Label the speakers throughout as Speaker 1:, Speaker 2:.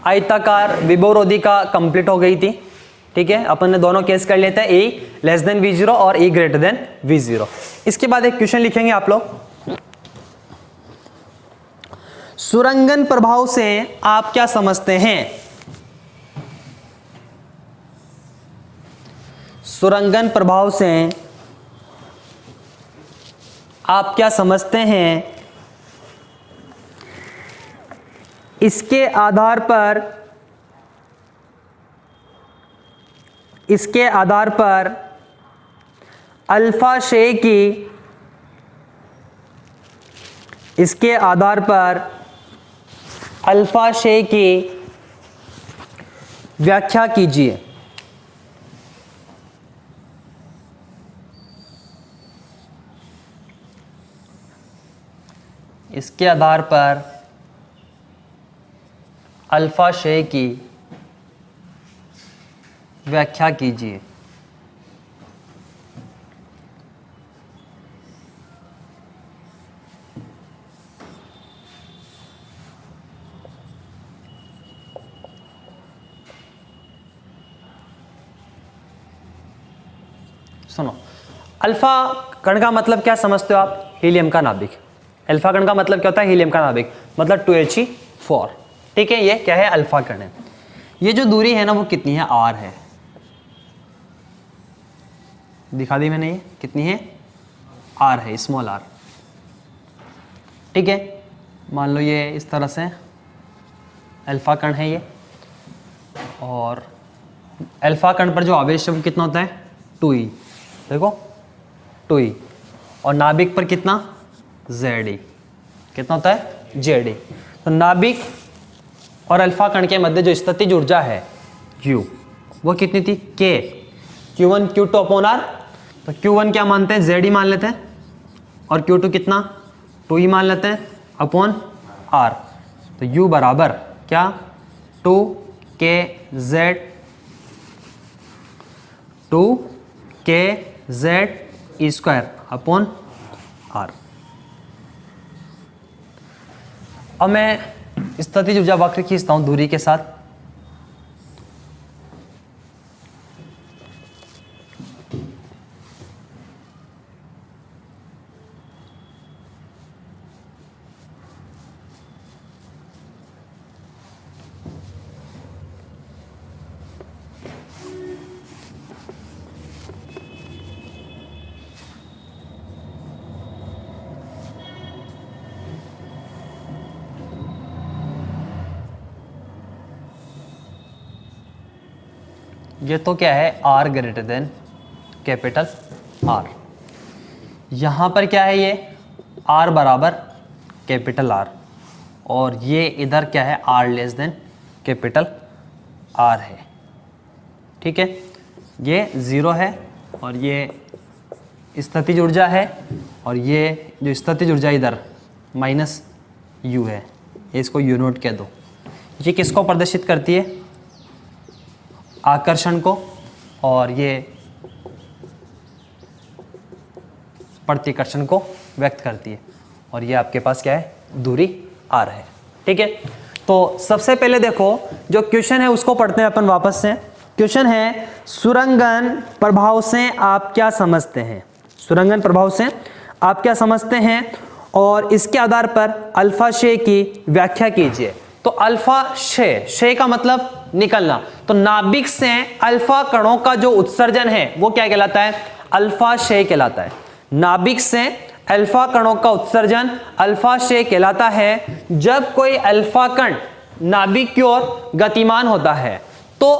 Speaker 1: आयताकार विभवरोधिका कंप्लीट हो गई थी। ठीक है, अपन ने दोनों केस कर लेते हैं, ए लेस देन V0 और ए ग्रेटर देन V0। इसके बाद एक क्वेश्चन लिखेंगे आप लोग, सुरंगन प्रभाव से आप क्या समझते हैं? सुरंगन प्रभाव से आप क्या समझते हैं? इसके आधार पर अल्फा शे की, इसके आधार पर अल्फा शे की व्याख्या कीजिए। इसके आधार पर अल्फा शे की व्याख्या कीजिए। सुनो, अल्फा कण का मतलब क्या समझते हो आप? हीलियम का नाभिक। अल्फा कण का मतलब क्या होता है? हीलियम का नाभिक, मतलब 2He4। ठीक है, ये क्या है? अल्फा कण है। ये जो दूरी है ना वो कितनी है? R है। दिखा दी मैंने, ये कितनी है? R है, स्मॉल r। ठीक है, मान लो ये इस तरह से अल्फा कण है ये, और अल्फा कण पर जो आवेश है वो कितना होता है? 2e। देखो 2e, और नाभिक पर कितना? Ze। कितना होता है? Ze। तो नाभिक और अल्फा कण के मध्य जो स्थितिज ऊर्जा है U, वो कितनी थी? K, Q1 Q2 upon R। तो Q1 क्या मानते हैं? Ze मान लेते हैं, और Q2 कितना? 2e मान लेते हैं अपॉन R। तो U बराबर क्या? 2kz, 2kz square upon R। अब मैं स्थितिज ऊर्जा वक्र खींचता हूं दूरी के साथ। ये तो क्या है? R greater than capital R। यहाँ पर क्या है? ये R बराबर कैपिटल R, और ये इधर क्या है? R less than capital R है। ठीक है, ये 0 है, और ये स्थितिज ऊर्जा है, और ये जो स्थितिज ऊर्जा इधर माइनस U है, इसको U नोट कह दो। ये किसको प्रदर्शित करती है? आकर्षण को, और ये प्रतिकर्षण को व्यक्त करती है, और ये आपके पास क्या है? दूरी R है। ठीक है, तो सबसे पहले देखो जो क्वेश्चन है उसको पढ़ते हैं अपन वापस से। क्वेश्चन है, सुरंगन प्रभाव से आप क्या समझते हैं? सुरंगन प्रभाव से आप क्या समझते हैं, और इसके आधार पर अल्फा शे की व्याख्या कीजिए। तो अल्फा शे का मतलब निकलना, तो नाभिक से अल्फा कणों का जो उत्सर्जन है वो क्या कहलाता है? अल्फा शे कहलाता है। नाभिक से अल्फा कणों का उत्सर्जन अल्फा शे कहलाता है। जब कोई अल्फा कण नाभिक की ओर गतिमान होता है तो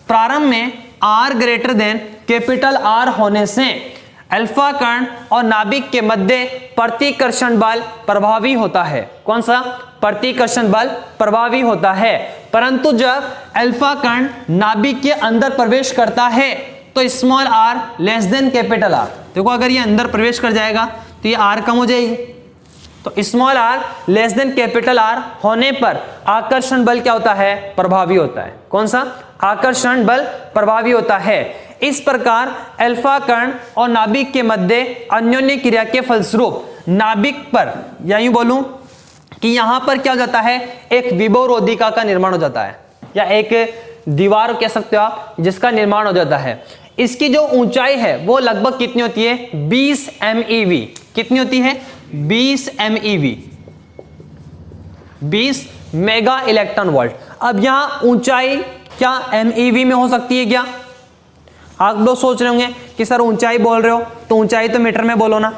Speaker 1: प्रारंभ में R greater than capital R होने से अल्फा कण और नाभिक के मध्य प्रतिकर्षण बल प्रभावी होता है। कौन सा? प्रतिकर्षण बल प्रभावी होता है। परंतु जब अल्फा कण नाभिक के अंदर प्रवेश करता है तो small r less than capital R। देखो अगर ये अंदर प्रवेश कर जाएगा तो ये r कम हो जाएगी, तो small r less than capital R होने पर आकर्षण बल क्या होता है? प्रभावी होता है। कौन सा? आकर्षण बल प्रभावी होता है। इस प्रकार अल्फा कण और नाभिक के मध्य अन्योन्य क्रिया के फलस्वरूप नाभिक पर, या यूं बोलूं कि यहां पर क्या हो जाता है? एक विभवरोधिका का निर्माण हो जाता है। या एक दीवार कह सकते हो आप, जिसका निर्माण हो जाता है। इसकी जो ऊंचाई है वो लगभग कितनी होती है? 20 MeV। कितनी होती है? 20 MeV, 20 मेगा इलेक्ट्रॉन वोल्ट। अब यहां ऊंचाई क्या MeV में हो सकती है क्या? आप लोग सोच रहे होंगे कि सर ऊंचाई बोल रहे हो तो ऊंचाई तो मीटर में बोलो ना।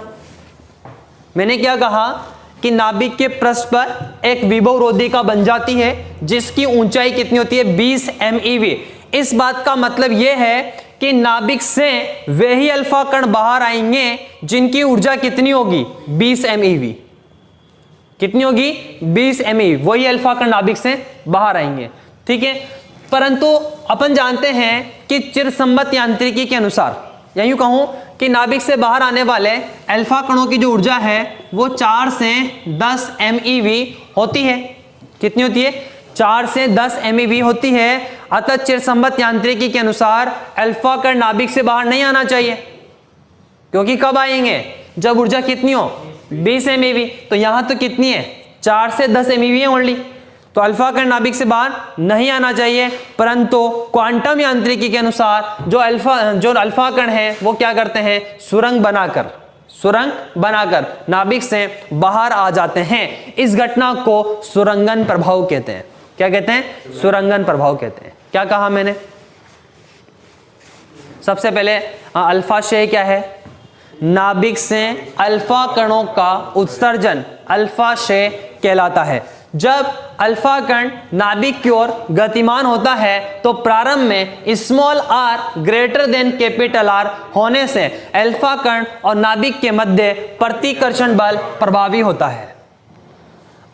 Speaker 1: मैंने क्या कहा कि नाभिक के पृष्ठ पर एक विभवरोधिका बन जाती है जिसकी ऊंचाई कितनी होती है? 20 MeV। इस बात का मतलब यह है कि नाभिक से वे ही अल्फा कण बाहर आएंगे जिनकी ऊर्जा कितनी होगी? 20 MeV। कितनी होगी? 20 MeV। वही अल्फा कण नाभिक से बाहर आएंगे, ठीक है। परंतु अपन जानते हैं कि चिरसम्मत यांत्रिकी के अनुसार, या यूं कहूं कि नाभिक से बाहर आने वाले अल्फा कणों की जो ऊर्जा है वो 4 से 10 MeV होती है। कितनी होती है? 4 से 10 MeV होती है। अतः चिरसम्मत यांत्रिकी के अनुसार अल्फा कण नाभिक से बाहर नहीं आना चाहिए, क्योंकि कब आएंगे? जब ऊर्जा कितनी हो? 20 MeV। तो यहां तो कितनी है? 4 से 10 MeV है ओनली। तो अल्फा कण नाभिक से बाहर नहीं आना चाहिए। परंतु क्वांटम यांत्रिकी के अनुसार जो अल्फा कण है वो क्या करते हैं? सुरंग बनाकर नाभिक से बाहर आ जाते हैं। इस घटना को सुरंगन प्रभाव कहते हैं। क्या कहते हैं? सुरंगन प्रभाव कहते हैं। क्या कहा मैंने? सबसे पहले अल्फाशय क्या है? नाभिक से अल्फा कणों का उत्सर्जन अल्फाशय कहलाता है। जब अल्फा कण नाभिक की ओर गतिमान होता है तो प्रारंभ में small r greater than capital R होने से अल्फा कण और नाभिक के मध्य प्रतिकर्षण बल प्रभावी होता है,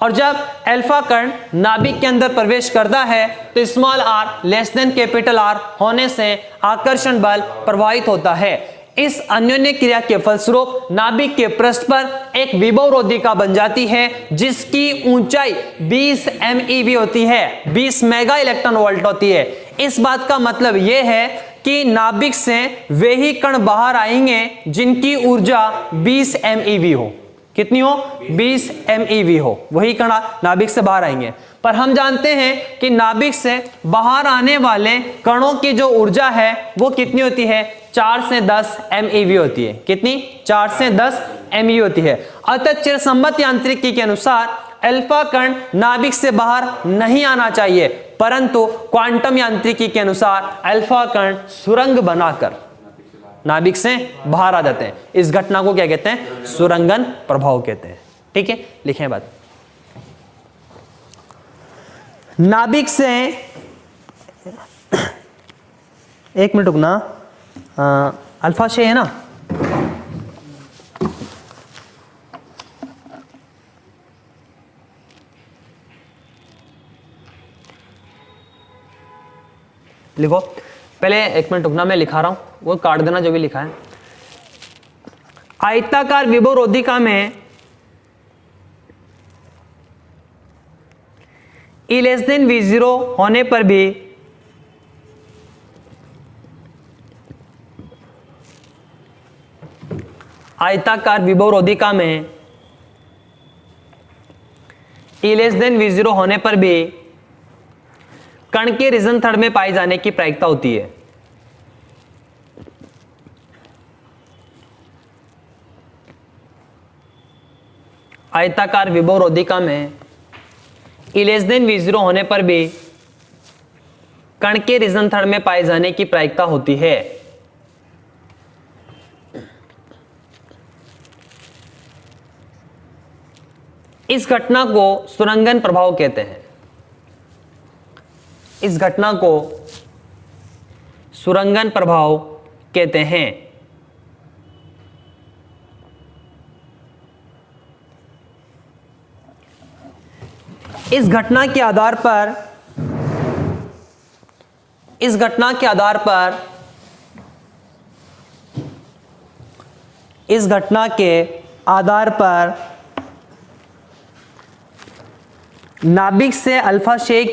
Speaker 1: और जब अल्फा कण नाभिक के अंदर प्रवेश करता है तो small r less than capital R होने से आकर्षण बल प्रभावित होता है। इस अन्योन्य क्रिया के फलस्वरूप नाभिक के पृष्ठ पर एक विभवरोधिका बन जाती है जिसकी ऊंचाई 20 MeV होती है, 20 मेगा इलेक्ट्रॉन वोल्ट होती है। इस बात का मतलब यह है कि नाभिक से वे ही कण बाहर आएंगे जिनकी ऊर्जा 20 MeV हो। कितनी हो? 20 MeV हो, वही कण नाभिक से बाहर आएंगे। पर हम जानते हैं कि नाभिक से बाहर आने वाले कणों की जो ऊर्जा है वो कितनी होती है? 4 से 10 MeV होती है। कितनी? 4 से 10 MeV होती है। अतः चिरसम्मत यांत्रिकी के अनुसार अल्फा कण नाभिक से बाहर नहीं आना चाहिए, परंतु क्वांटम यांत्रिकी के अनुसार अल्फा कण सुरंग बनाकर नाभिक से बाहर आ जाते हैं। इस घटना को क्या कहते हैं? सुरंगन प्रभाव कहते हैं। ठीक है, लिखें बात। नाभिक से, एक मिनट रुकना, अल्फाशय है ना, लिखो पहले, एक मिनट रुकना, मैं लिखा रहा हूं, वो काट देना जो भी लिखा है। आयताकार विभवरोधिका में E लेस देन V0 होने पर भी आयताकार विभवरोधिका में E लेस देन V0 होने पर भी कण के रिजन थर्ड में पाए जाने की प्रायिकता होती है। आयताकार विभवरोधिका में E लेस देन V0 होने पर भी कण के रिजन थर्ड में पाए जाने की प्रायिकता होती है। इस घटना को सुरंगन प्रभाव कहते हैं। इस घटना को सुरंगन प्रभाव कहते हैं। इस घटना के आधार पर नाभिक से अल्फाशय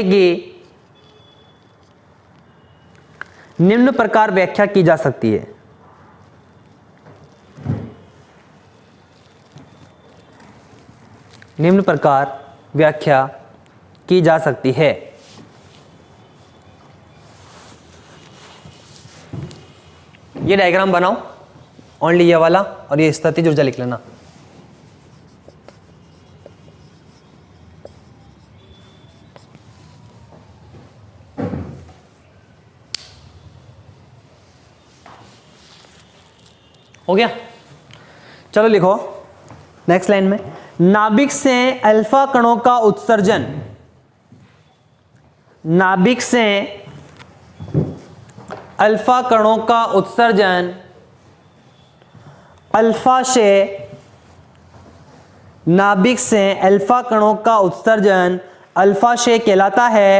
Speaker 1: की निम्न प्रकार व्याख्या की जा सकती है। निम्न प्रकार व्याख्या की जा सकती है। ये डायग्राम बनाओ, ओनली ये वाला, और ये स्थितिज ऊर्जा लिख लेना। हो गया, चलो लिखो नेक्स्ट लाइन में, नाभिक से अल्फा कणों का उत्सर्जन, नाभिक से अल्फा कणों का उत्सर्जन अल्फा से, नाभिक से अल्फा कणों का उत्सर्जन अल्फा से कहलाता है,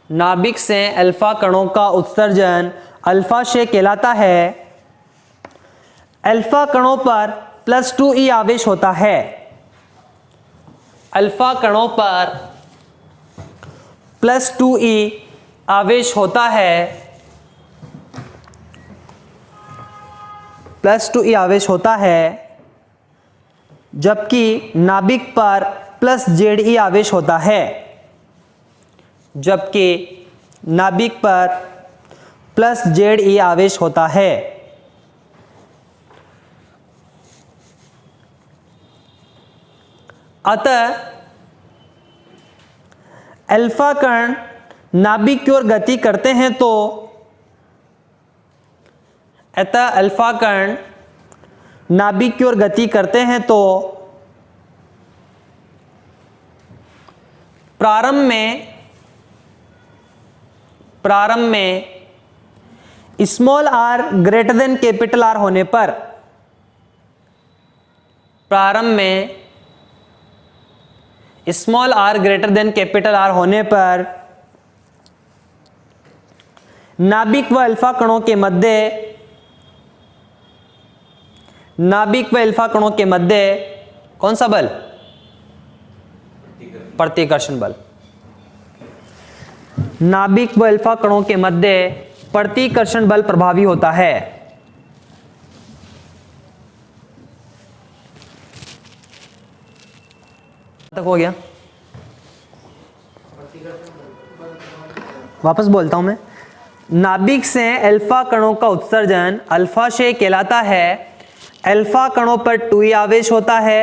Speaker 1: नाभिक से अल्फा कणों का उत्सर्जन अल्फा से कहलाता है। अल्फा कणों पर +2e आवेश होता है, अल्फा कणों पर +2e आवेश होता है, +2e आवेश होता है, जबकि नाभिक पर +ZE आवेश होता है, जबकि नाभिक पर +ZE आवेश होता है। अतः अल्फा कण नाभिक की ओर गति करते हैं तो, अतः अल्फा कण नाभिक की ओर गति करते हैं तो प्रारंभ में small R greater than capital R होने पर, प्रारंभ में small R greater than capital R होने पर नाभिक व अल्फा कणों के मध्य, नाभिक व अल्फा कणों के मध्य कौन सा बल? प्रतिकर्षण बल। नाभिक व अल्फा कणों के मध्य प्रतिकर्षण बल प्रभावी होता है। तक हो गया? वापस बोलता हूं मैं, नाभिक से अल्फा कणों का उत्सर्जन अल्फा से कहलाता है। अल्फा कणों पर 2e आवेश होता है,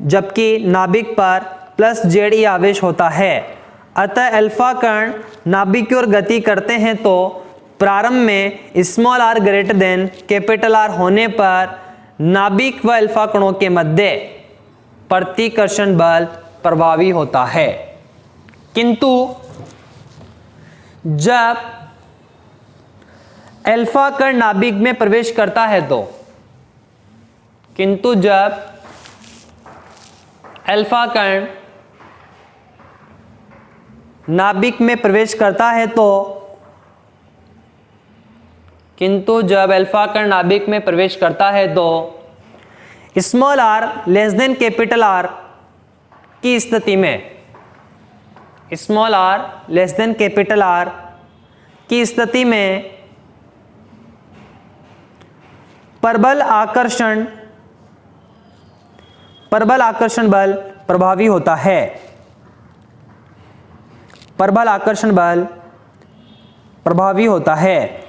Speaker 1: जबकि नाभिक पर +ZE आवेश होता है। अतः अल्फा कण नाभिक की ओर गति करते हैं तो प्रारंभ में small R greater than capital R होने पर नाभिक व अल्फा कणों के मध्य प्रतिकर्षण बल प्रभावी होता है। किंतु जब अल्फा कण नाभिक में प्रवेश करता है तो, किंतु जब अल्फा कण नाभिक में प्रवेश करता है तो, किंतु जब अल्फा कण नाभिक में प्रवेश करता है तो small R less than capital R की स्थिति में, small R less than capital R की स्थिति में परबल आकर्षण बल प्रभावी होता है। परबल आकर्षण बल प्रभावी होता है।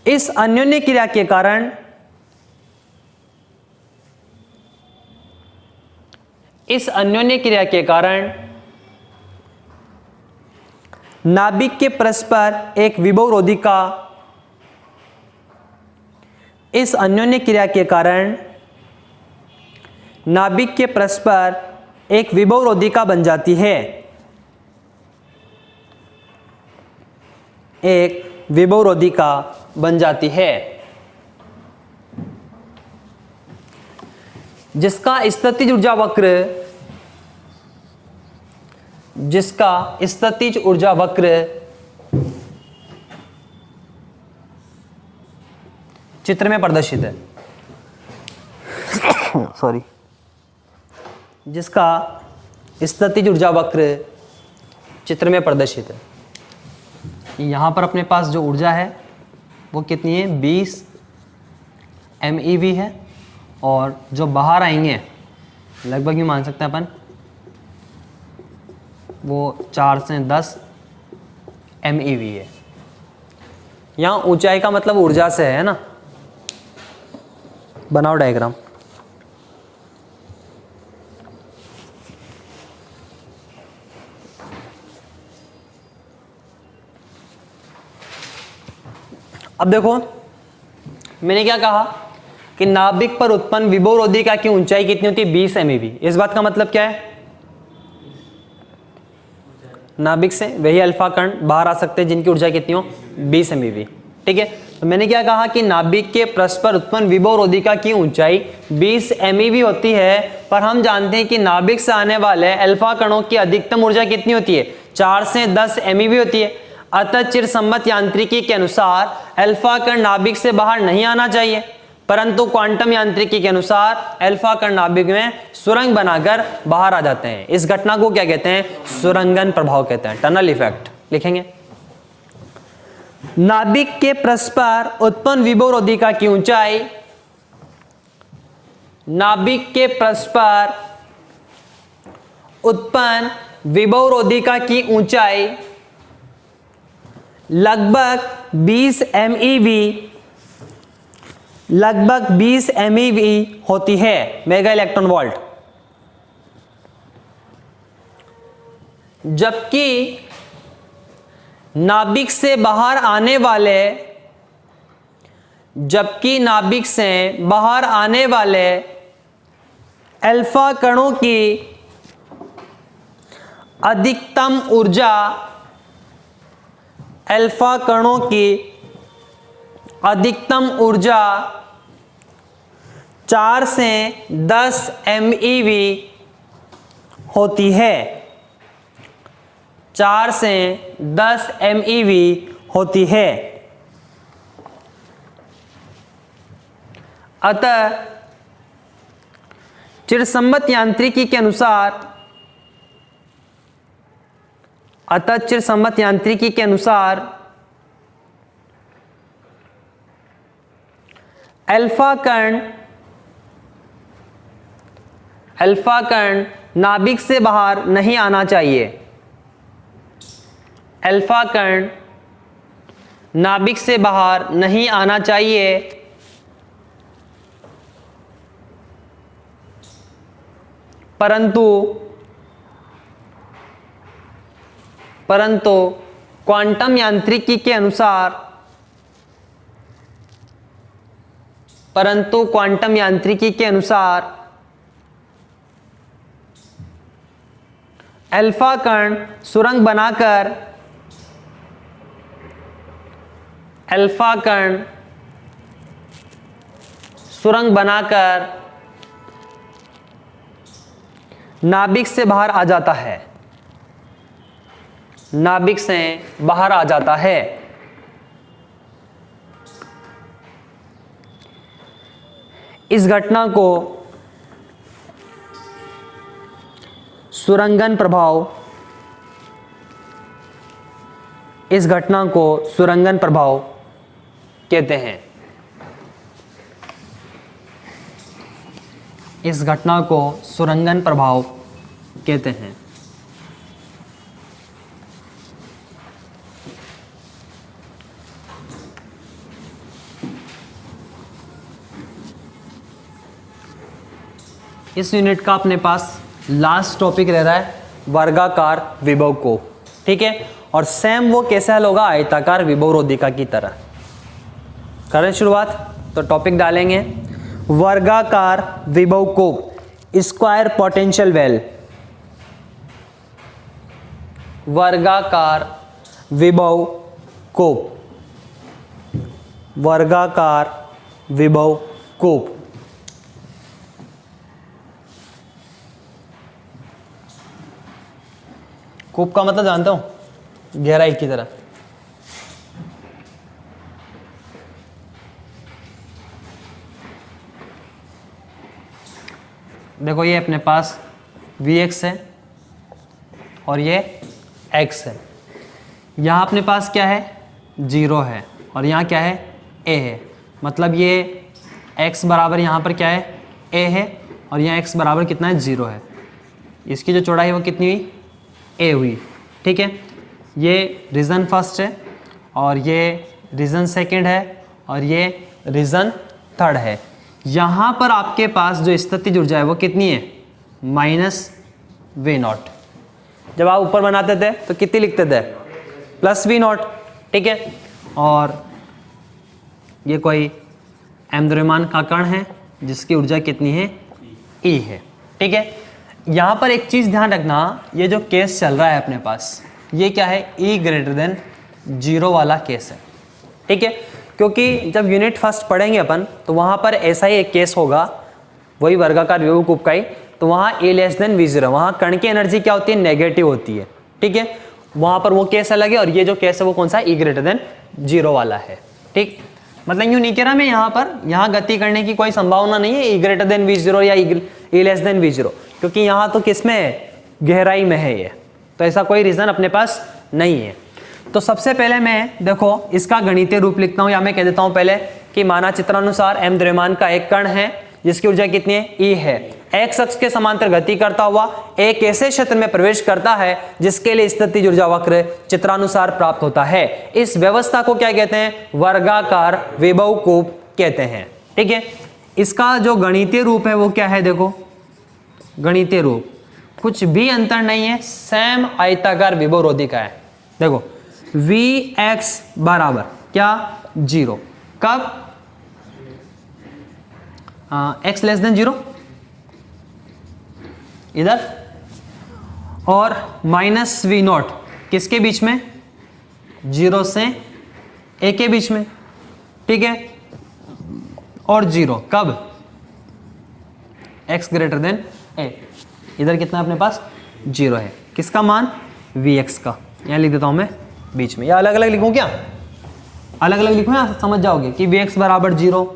Speaker 1: इस अन्योन्य क्रिया के कारण, इस अन्योन्य क्रिया के कारण नाभिक के परस्पर एक विभवरोधी का, इस अन्योन्य क्रिया के कारण नाभिक के परस्पर एक विभवरोधी का बन जाती है, एक विभवरोधी का बन जाती है, जिसका स्थितिज ऊर्जा वक्र, जिसका स्थितिज ऊर्जा वक्र चित्र में प्रदर्शित है। सॉरी, जिसका स्थितिज ऊर्जा वक्र चित्र में प्रदर्शित है। यहाँ पर अपने पास जो ऊर्जा है वो कितनी है 20 MeV है, और जो बाहर आएंगे लगभग ये मान सकते हैं अपन वो 4 से 10 MeV है। यहाँ ऊंचाई का मतलब ऊर्जा से है ना। बनाओ डायग्राम। अब देखो मैंने क्या कहा कि नाभिक पर उत्पन्न विभवरोधिका की ऊंचाई कितनी होती है 20 MeV। इस बात का मतलब क्या है, नाभिक से वही अल्फा कण बाहर आ सकते हैं जिनकी ऊर्जा कितनी हो 20 MeV। ठीक है, तो मैंने क्या कहा कि नाभिक के पृष्ठ पर उत्पन्न विभवरोधिका की ऊंचाई 20 MeV होती है, पर हम जानते हैं कि नाभिक से आने वाले अल्फा कणों की अधिकतम ऊर्जा कितनी होती है 4 से 10 MeV होती है। अतः चिरसम्मत यांत्रिकी के अनुसार अल्फा कण नाभिक से बाहर नहीं आना चाहिए, परंतु क्वांटम यांत्रिकी के अनुसार अल्फा कण नाभिक में सुरंग बनाकर बाहर आ जाते हैं। इस घटना को क्या कहते हैं, सुरंगन प्रभाव कहते हैं, टनल इफेक्ट लिखेंगे। नाभिक के पृष्ठ पर उत्पन्न विभवरोधिका की ऊंचाई, नाभिक के पृष्ठ पर उत्पन्न विभवरोधिका की ऊंचाई लगभग 20 MeV, लगभग 20 MeV होती है, मेगा इलेक्ट्रॉन वोल्ट। जबकि नाभिक से बाहर आने वाले, जबकि नाभिक से बाहर आने वाले अल्फा कणों की अधिकतम ऊर्जा, अल्फा कणों की अधिकतम ऊर्जा 4 से 10 MeV होती है, 4 से 10 MeV होती है। अतः चिरसम्मत यांत्रिकी के अनुसार, अतः चिरसम्मत यांत्रिकी के अनुसार अल्फा कण नाभिक से बाहर नहीं आना चाहिए, अल्फा कण नाभिक से बाहर नहीं आना चाहिए, परंतु क्वांटम यांत्रिकी के अनुसार, परंतु क्वांटम यांत्रिकी के अनुसार अल्फा कण सुरंग बनाकर, अल्फा कण सुरंग बनाकर नाभिक से बाहर आ जाता है, नाभिक से बाहर आ जाता है। इस घटना को सुरंगन प्रभाव, इस घटना को सुरंगन प्रभाव कहते हैं। इस घटना को सुरंगन प्रभाव कहते हैं। इस यूनिट का अपने पास लास्ट टॉपिक रह रहा है वर्गाकार विभव को, ठीक है। और सेम वो कैसे हल होगा, आयताकार विभवरोधिका की तरह। करें शुरुआत, तो टॉपिक डालेंगे वर्गाकार विभव को, स्क्वायर पोटेंशियल वेल, वर्गाकार विभव को, वर्गाकार विभव को। कूप का मतलब जानता हूं, गहराई की तरह। देखो ये अपने पास Vx है और ये x है। यहां अपने पास क्या है, 0 है, और यहां क्या है ए है, मतलब ये x बराबर यहाँ पर क्या है a है, और यहाँ x बराबर कितना है 0 है। इसकी जो चौड़ाई है वो कितनी हुई a हुई, ठीक है। ये रीज़न फर्स्ट है और ये रीज़न सेकंड है और ये रीज़न थर्ड है। यहाँ पर आपके पास जो स्थितिज ऊर्जा है वो कितनी है -V0। जब आप ऊपर बनाते थे तो कितनी लिखते थे +V0, ठीक है। और ये कोई m द्रव्यमान का कण है जिसकी ऊर्जा कितनी है E है, ठीक है। यहाँ पर एक चीज़ ध्यान रखना, ये जो केस चल रहा है अपने पास ये क्या है E>0 वाला केस है, ठीक है। क्योंकि जब यूनिट फर्स्ट पढ़ेंगे अपन तो वहाँ पर ऐसा ही एक केस होगा, वही वर्गाकार विभव कूप का ही, तो वहाँ A V0 वहाँ कण की एनर्जी क्या होती है नेगेटिव होती है, ठीक है। वहाँ पर वो केस अलग है और ये जो केस है वो कौन सा E 0 वाला है, ठीक। मतलब यूँ नहीं कह रहा मैं यहाँ गति करने की कोई संभावना नहीं है E>V0 या E<V0, क्योंकि यहाँ तो किस में है गहराई में है ये, तो ऐसा कोई रीज़न अपने पास नहीं है। तो सबसे पहले मैं देखो इसका गणितीय रूप लिखता हूँ, या मैं कह देता हूँ पहले कि माना चित्रानुसार m द्रव्यमान का एक कण है जिसकी ऊर्जा कितनी है E है, x अक्ष के समांतर गति करता हुआ एक ऐसे क्षेत्र में प्रवेश करता है जिसके लिए स्थितिज ऊर्जा वक्र चित्रानुसार प्राप्त होता है। इस व्यवस्था को क्या कहते हैं वर्गाकार विभव कूप कहते हैं, ठीक है। इसका जो गणितीय रूप है वो क्या है, देखो गणितीय रूप कुछ भी अंतर नहीं है, सेम आयताकार विभव रोधी का है। देखो Vx बराबर क्या 0, कब x <0 इधर, और -V0 किसके बीच में 0 से a के बीच में, ठीक है। और 0 कब x a, इधर कितना अपने पास 0 है, किसका मान Vx का, यहाँ लिख देता हूँ मैं बीच में, या अलग अलग लिखूँ क्या, अलग अलग लिखूँ या समझ जाओगे कि Vx बराबर 0,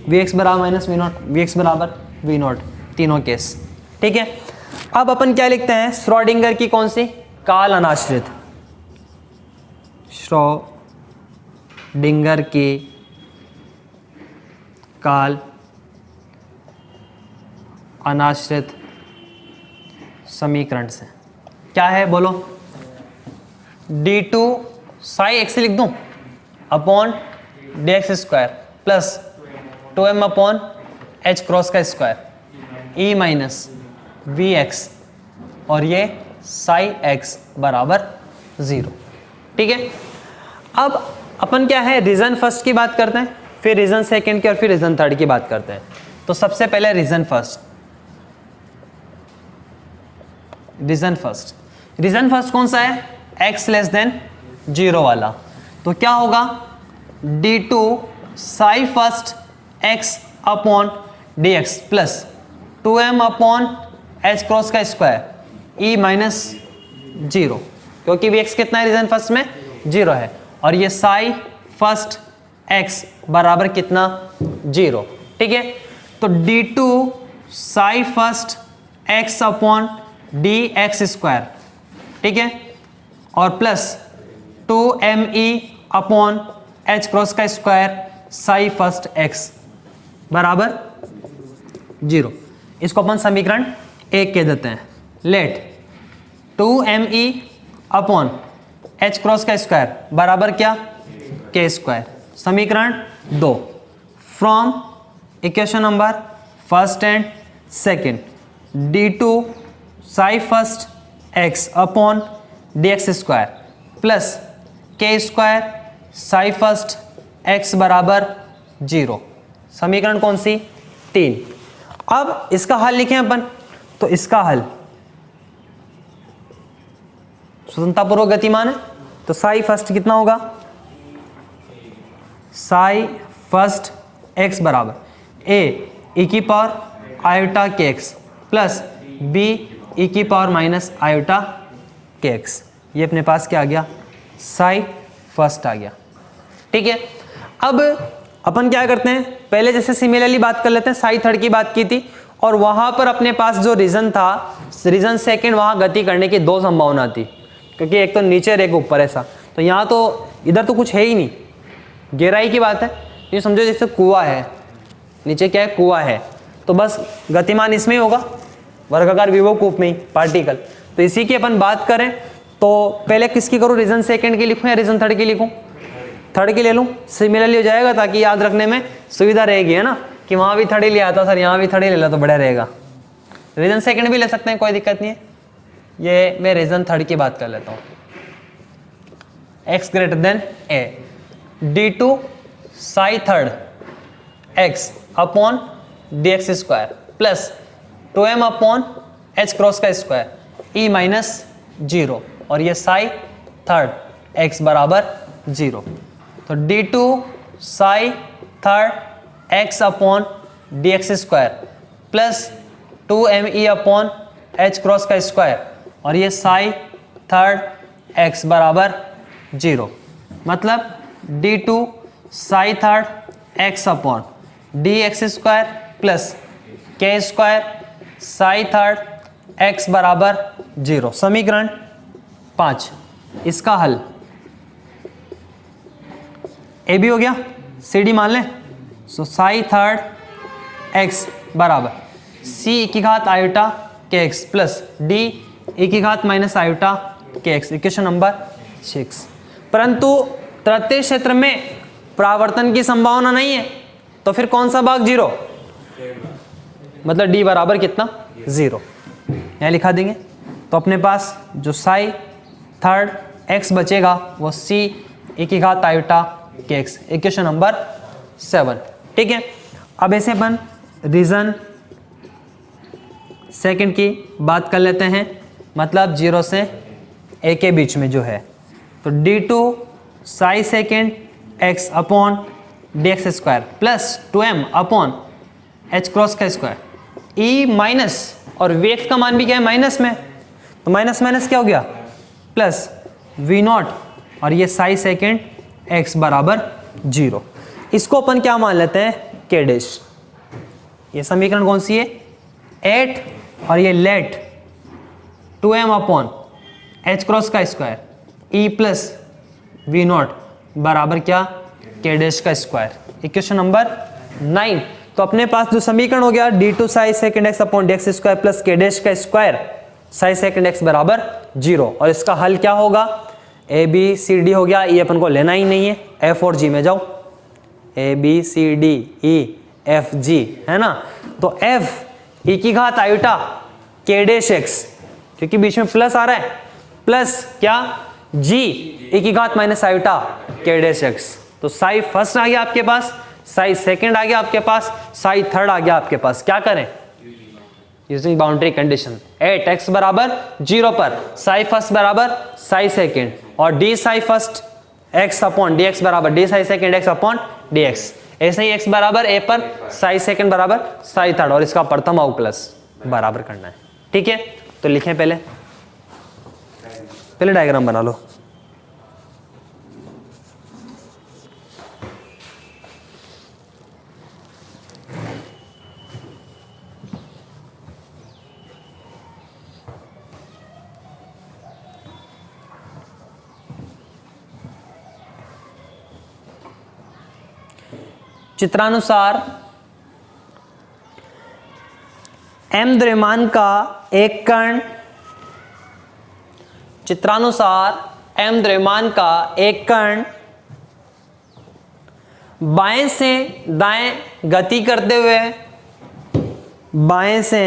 Speaker 1: Vx बराबर -V0, Vx बराबर V0, तीनों केस, ठीक है। अब अपन क्या लिखते हैं श्रोडिंगर की कौन सी काल अनाश्रित, श्रोडिंगर की काल अनाश्रित समीकरण से क्या है बोलो, d2 साई x लिख दूं upon dx square plus 2m upon h cross का स्क्वायर e माइनस vx, और ये साई x बराबर 0, ठीक है। अब अपन क्या है रीजन फर्स्ट की बात करते हैं, फिर रीजन सेकंड की, और फिर रीजन थर्ड की बात करते हैं। तो सबसे पहले रीजन फर्स्ट, रीजन फर्स्ट कौन सा है x<0 वाला, तो क्या होगा d2 psi first x upon dx plus 2m upon h cross का स्क्वायर e माइनस 0, क्योंकि भी x कितना है रीजन फर्स्ट में 0 है, और ये साई फर्स्ट x बराबर कितना 0, ठीक है। तो d2 psi first x upon dx square, ठीक है, और plus 2me upon h cross का स्क्वायर साई फर्स्ट x बराबर 0। इसको अपन समीकरण 1 कह देते हैं। Let 2me upon h cross का स्क्वायर बराबर क्या k स्क्वायर, समीकरण 2 from equation number first and second d2 psi first x upon dx square plus k square psi first x बराबर 0, समीकरण कौन सी 3। अब इसका हल लिखें अपन, तो इसका हल स्वतंत्रतापूर्वक गतिमान है, तो साई फर्स्ट कितना होगा साई फर्स्ट x बराबर a e की power iota kx plus b e की पावर माइनस आयोटा kx, ये अपने पास क्या आ गया साई फर्स्ट आ गया, ठीक है। अब अपन क्या करते हैं पहले जैसे सिमिलरली बात कर लेते हैं, साई थर्ड की बात की थी और वहां पर अपने पास जो रीजन था रीजन सेकंड, वहां गति करने की 2 संभावना थी, क्योंकि एक तो नीचे और एक ऊपर ऐसा, तो यहाँ तो इधर तो कुछ है ही नहीं, गहराई की बात है, ये समझो जैसे कुआं है, नीचे क्या है, कुआं है, तो बस गतिमान इसमें ही होगा, वर्गाकार विभव कूप में ही पार्टिकल। तो इसी की अपन बात करें तो पहले किसकी करूँ, रीजन सेकंड की लिखूं या रीजन थर्ड की लिखूं? थर्ड की ले लूं, सिमिलरली हो जाएगा ताकि याद रखने में सुविधा रहेगी, है ना, कि वहां भी थर्ड ही लिया था सर, यहाँ भी थर्ड ही ले ला तो बढ़िया रहेगा। रीजन सेकंड भी ले सकते हैं, कोई दिक्कत नहीं है। ये मैं रीजन थर्ड की बात कर लेता हूँ। x ग्रेटर देन ए, d2 Sai third x upon D x square plus 2m upon H cross का स्क्वायर e माइनस 0, और ये साई थर्ड x बराबर 0। तो d2 Sai third x upon D x square plus 2me upon H cross का square, और ये Sai third x बराबर 0, मतलब d2 Sai third x upon D x square plus के स्क्वायर साई थर्ड x बराबर 0। समीकरण 5, इसका हल ए भी हो गया, सी डी मान लें, सो साई थर्ड x बराबर c की घात आयोटा के x प्लस d e की घात माइनस आयोटा के x, इक्वेशन नंबर 6। परंतु तृतीय क्षेत्र में परावर्तन की संभावना नहीं है, तो फिर कौन सा भाग 0, मतलब d बराबर कितना, 0, यहाँ लिखा देंगे। तो अपने पास जो साई थर्ड x बचेगा वो c e की घात आयोटा के x, इक्वेशन नंबर 7। ठीक है, अब ऐसे अपन रीजन सेकंड की बात कर लेते हैं, मतलब 0 से a के बीच में जो है, तो d2 Sai second x upon D x square plus 2m upon H cross का स्क्वायर, e माइनस, और vx का मान भी क्या है, माइनस में, तो माइनस माइनस क्या हो गया, प्लस v नॉट, और ये साई सेकेंड x बराबर 0। इसको अपन क्या मान लेते हैं, k डैश। ये समीकरण कौन सी है, 8, और ये let 2m upon H cross का square e plus V naught बराबर क्या, के डैश का स्क्वायर, इक्वेशन नंबर 9। तो अपने पास जो समीकरण हो गया d2 Sai second x upon D x square plus के डैश का स्क्वायर साई सेकेंड x बराबर 0, और इसका हल क्या होगा, ए बी सी डी हो गया, ये अपन को लेना ही नहीं है, एफ और जी में जाओ, A B C D E F G, है ना। तो एफ ई की घात आयोटा के डैश एक्स, क्योंकि बीच में प्लस आ रहा है, प्लस क्या, जी ई की घात माइनस आयोटा के डैश एक्स। तो साई फर्स्ट आ गया आपके पास, साई सेकंड आ गया आपके पास, साई थर्ड आ गया आपके पास। क्या करें, using boundary condition, at X बराबर 0 पर साई फर्स्ट बराबर साई सेकंड, और D psi first X upon D X बराबर D psi second X upon D X, ऐसे ही एक्स बराबर ए पर साई सेकंड बराबर साई थर्ड, और इसका प्रथम अव प्लस बराबर करना है। ठीक है, तो लिखें पहले डायग्राम बना लो। चित्रानुसार m द्रव्यमान का एक कण, चित्रानुसार m द्रव्यमान का एक कण बाएं से दाएं गति करते हुए, बाएं से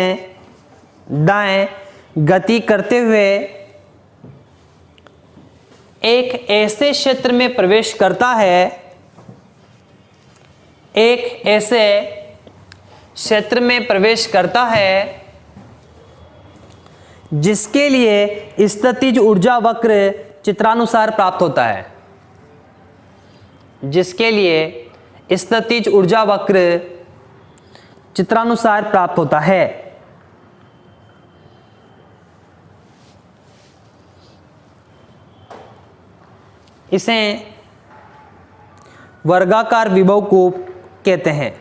Speaker 1: दाएं गति करते हुए एक ऐसे क्षेत्र में प्रवेश करता है, एक ऐसे क्षेत्र में प्रवेश करता है जिसके लिए स्थितिज ऊर्जा वक्र चित्रानुसार प्राप्त होता है, जिसके लिए स्थितिज ऊर्जा वक्र चित्रानुसार प्राप्त होता है। इसे वर्गाकार विभव कूप कहते हैं,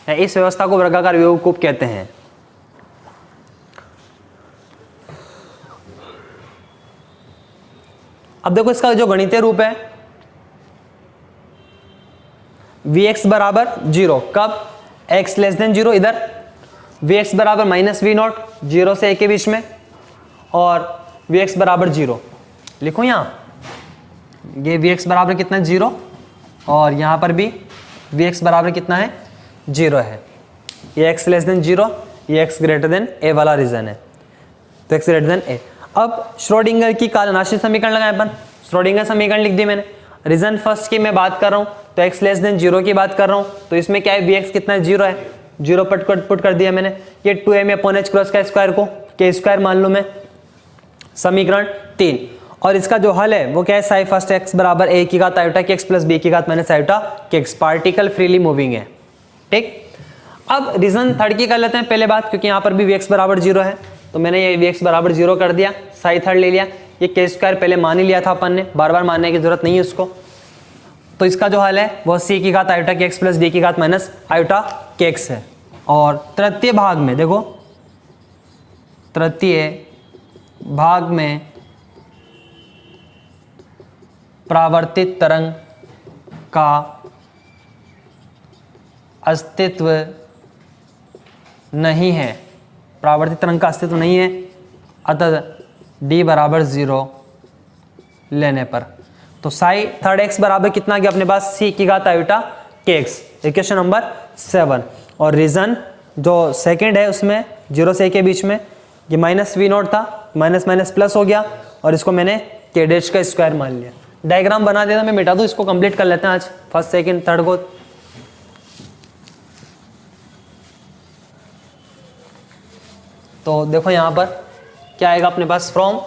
Speaker 1: इस व्यवस्था को वर्गाकार विभव कूप कहते हैं। अब देखो इसका जो गणितीय रूप है वी एक्स बराबर 0, कब x लेस देन 0, इधर वी एक्स बराबर माइनस वी नॉट 0 से a के बीच में, और वी एक्स बराबर 0 लिखो यहाँ, ये वी एक्स बराबर कितना है 0, और यहाँ पर भी वी एक्स बराबर कितना है 0 है। ये x लेस देन 0, ये x ग्रेटर देन a वाला रीजन है, तो x ग्रेटर देन a। अब श्रोडिंगर की कालनाशी समीकरण लगाए अपन, श्रोडिंगर समीकरण लिख दी मैंने। रीजन फर्स्ट की मैं बात कर रहा हूँ, तो x लेस देन 0 की बात कर रहा हूँ, तो इसमें क्या है वी एक्स कितना है 0 है, 0 पुट कर दिया मैंने। ये 2m अपॉन h क्रॉस का स्क्वायर को के स्क्वायर मान लूँ मैं, समीकरण 3। और इसका जो हल है वो क्या है, साई फर्स्ट x बराबर a की घात आयोटा के x प्लस b की घात माइनस आयोटा के x, पार्टिकल फ्रीली मूविंग है, ठीक। अब रीजन थर्ड की कर लेते हैं पहले बात, क्योंकि यहाँ पर भी वी एक्स बराबर 0 है, तो मैंने ये वी एक्स बराबर 0 कर दिया, साई थर्ड ले लिया। ये के स्क्वायर पहले मान ही लिया था अपन ने, बार बार मानने की जरूरत नहीं है उसको। तो इसका जो हल है वो c की घात आयोटा के x प्लस d की घात माइनस आयोटा के x है। और तृतीय भाग में देखो, तृतीय भाग में परावर्तित तरंग का अस्तित्व नहीं है, परावर्तित तरंग का अस्तित्व नहीं है, अतः d बराबर 0 लेने पर। तो साई थर्ड x बराबर कितना गया अपने पास, c की घात आयोटा के x, इक्वेशन नंबर 7। और रीजन जो सेकंड है उसमें 0 से a के बीच में ये माइनस वी नॉट था, माइनस माइनस प्लस हो गया, और इसको मैंने के डैश का स्क्वायर मान लिया। डायग्राम बना देता, मैं मिटा दूँ, इसको कंप्लीट कर लेते हैं आज फर्स्ट सेकंड थर्ड को। तो देखो यहाँ पर क्या आएगा अपने पास, फ्रॉम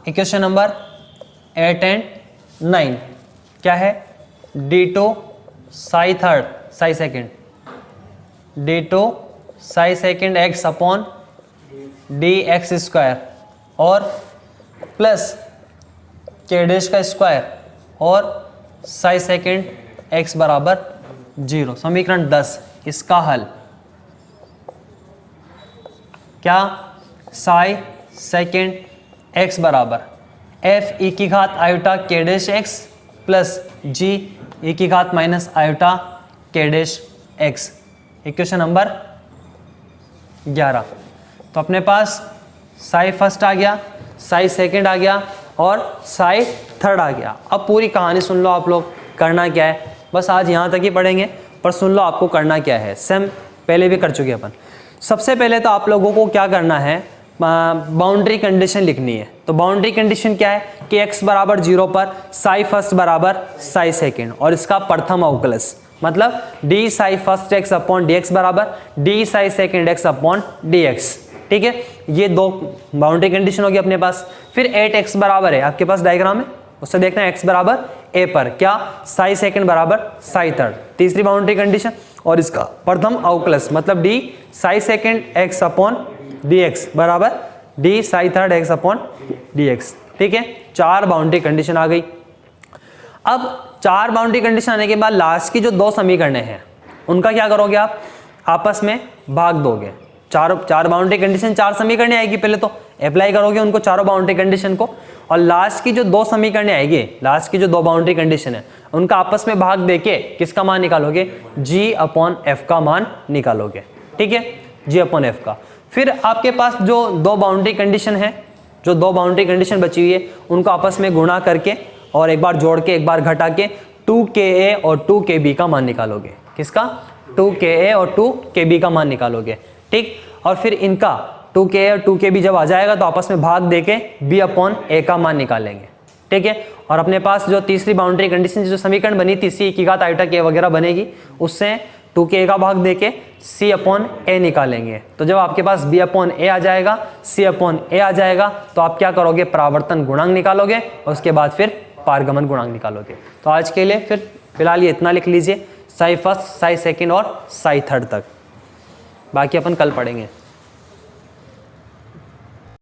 Speaker 1: इक्वेशन नंबर 8 एंड 9 क्या है, d2 Sai third Sai second, d2 Sai second x upon D x square, और प्लस के डैश का स्क्वायर, और साई सेकेंड x बराबर 0। समीकरण 10, इसका हल क्या, साई सेकेंड x बराबर f e की घात आयोटा के dash x plus g e की घात माइनस आयोटा के डैश x, इक्वेशन नंबर 11। तो अपने पास साई फर्स्ट आ गया, साई सेकेंड आ गया, और साई थर्ड आ गया। अब पूरी कहानी सुन लो आप लोग, करना क्या है, बस आज यहाँ तक ही पढ़ेंगे, पर सुन लो आपको करना क्या है, सेम पहले भी कर चुके अपन। सबसे पहले तो आप लोगों को क्या करना है, बाउंड्री कंडीशन लिखनी है। तो बाउंड्री कंडीशन क्या है कि x बराबर 0 पर साई फर्स्ट बराबर साई सेकेंड, और इसका प्रथम अवकलज मतलब D psi first x upon D X बराबर D psi second x upon D X, ठीक है। ये दो बाउंड्री कंडीशन होगी अपने पास। फिर 8x बराबर है, आपके पास डायग्राम है, उससे देखना है x बराबर a पर क्या, साई सेकेंड बराबर साई थर्ड, तीसरी बाउंड्री कंडीशन। और इसका प्रथम अवकलज मतलब D psi second x upon D X बराबर D psi third x upon D X, ठीक है। 4 बाउंड्री कंडीशन आ गई। अब 4 बाउंड्री कंडीशन आने के बाद लास्ट की जो 2 समीकरणें हैं उनका क्या करोगे, आप आपस में भाग दोगे। चार बाउंड्री कंडीशन 4 समीकरणें आएगी, पहले तो अप्लाई करोगे उनको चारों बाउंड्री कंडीशन को, और लास्ट की जो 2 समीकरणें आएगी, लास्ट की जो 2 बाउंड्री कंडीशन है उनका आपस में भाग देके किसका मान निकालोगे, g अपॉन f का मान निकालोगे, ठीक है, g अपॉन f का। फिर आपके पास जो 2 बाउंड्री कंडीशन है, जो 2 बाउंड्री कंडीशन बची हुई है उनको आपस में गुणा करके और एक बार जोड़ के एक बार घटा के 2ka और 2kb का मान निकालोगे। किसका, 2ka और 2kb का मान निकालोगे, ठीक। और फिर इनका 2ka और 2kb जब आ जाएगा तो आपस में भाग देके b अपॉन a का मान निकालेंगे, ठीक है। और अपने पास जो तीसरी बाउंड्री कंडीशन जो समीकरण बनी थी c की घात आयोटा k वगैरह बनेगी, उससे 2k का भाग देके c अपॉन a निकालेंगे। तो जब आपके पास b अपॉन a आ जाएगा, c अपॉन a आ जाएगा, तो आप क्या करोगे, परावर्तन गुणांक निकालोगे और उसके बाद फिर पारगमन गुणांक निकालोगे। तो आज के लिए फिर फिलहाल ये इतना लिख लीजिए, साई फर्स्ट, साई सेकेंड और साई थर्ड तक, बाकी अपन कल पढ़ेंगे।